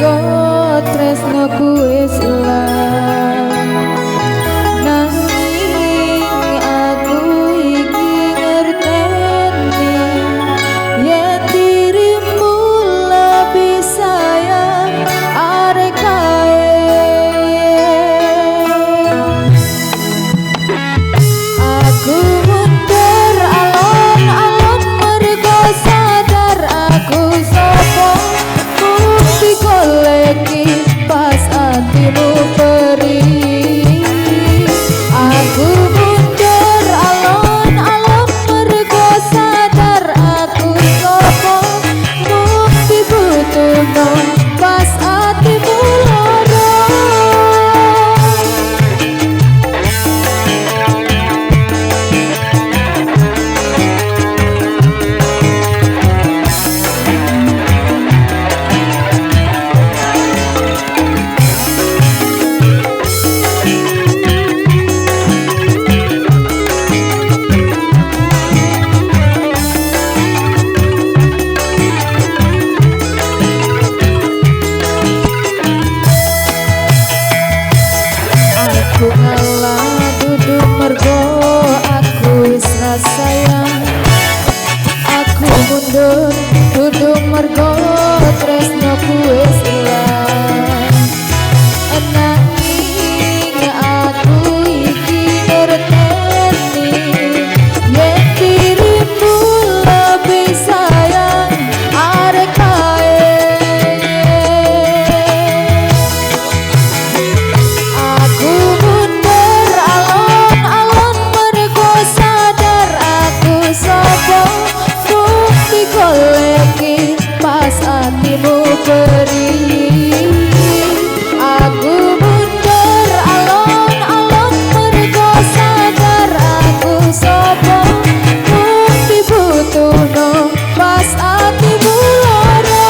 mergo tresnoku wis ilang nanging aku iki ngerteni yen dirimu lebih sayang arek kae aku mundur alon-alon mergo sadar aku sapa bukti goleki pas atimu perih aku mundur alon-alon mergo sadar aku sapa bukti butuhno pas atimu lara aku ngalah dudu mergo aku wis sayang aku mundur dudu mergo tresnoku wis ilang nanging aku iki ngerteni yen dirimu lebih sayang arek kae aku mundur alon-alon mergo sadar aku sapa bukti goleki pas atimu perih aku mundur alon-alon mergo sadar aku sapa bukti butuhno pas atimu lara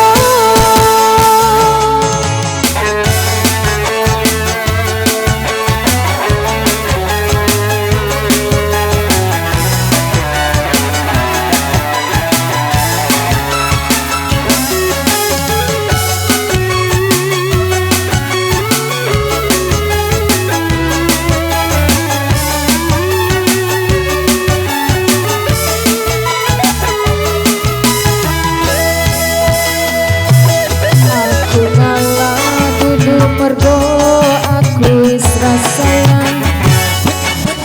aku ngalah dudu mergo aku wis sayang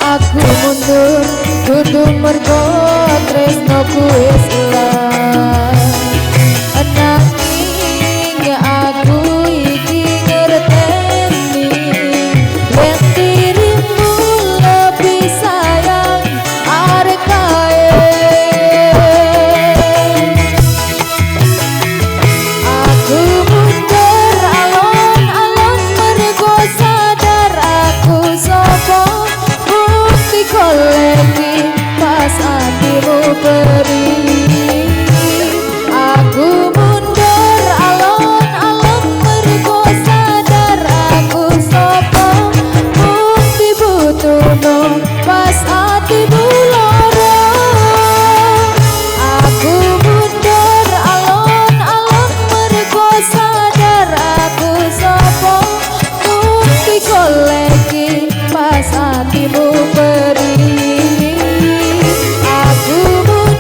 aku mundur dudu mergo tresnoku wis ilang nanging aku iki ngerteni yen dirimu lebih sayang arek kae aku mundur alon-alon mergo sadar aku sapa bukti goleki pas atimu perih aku mundur alon-alon mergo sadar aku sapa bukti butuhno pas atimu lara aku mundur alon-alon mergo sadar aku sapa bukti goleki pas atimu perih aku mundur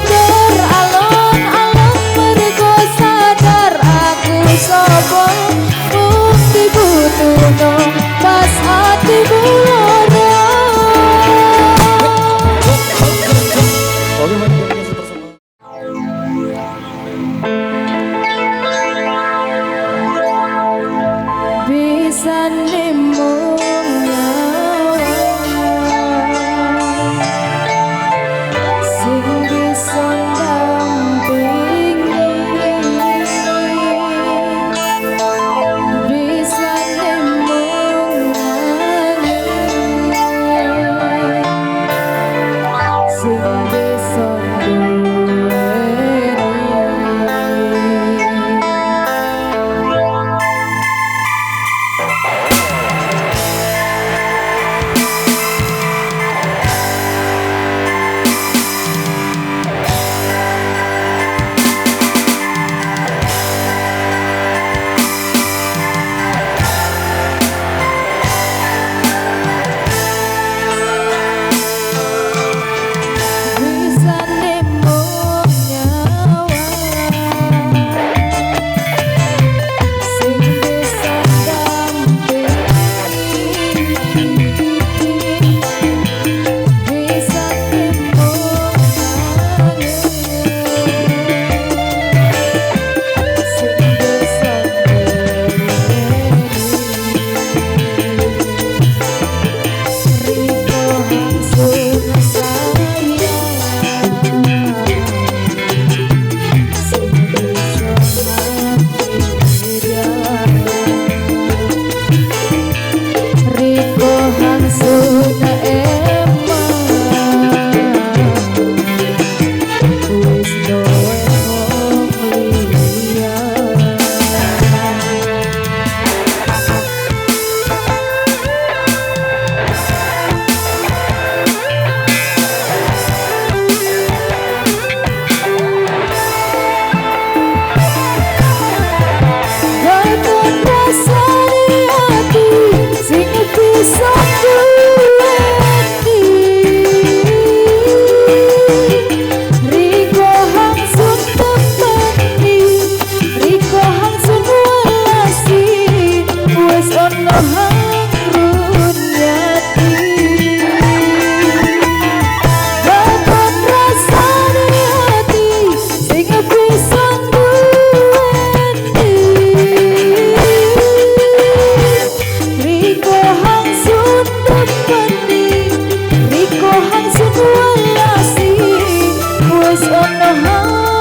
ngono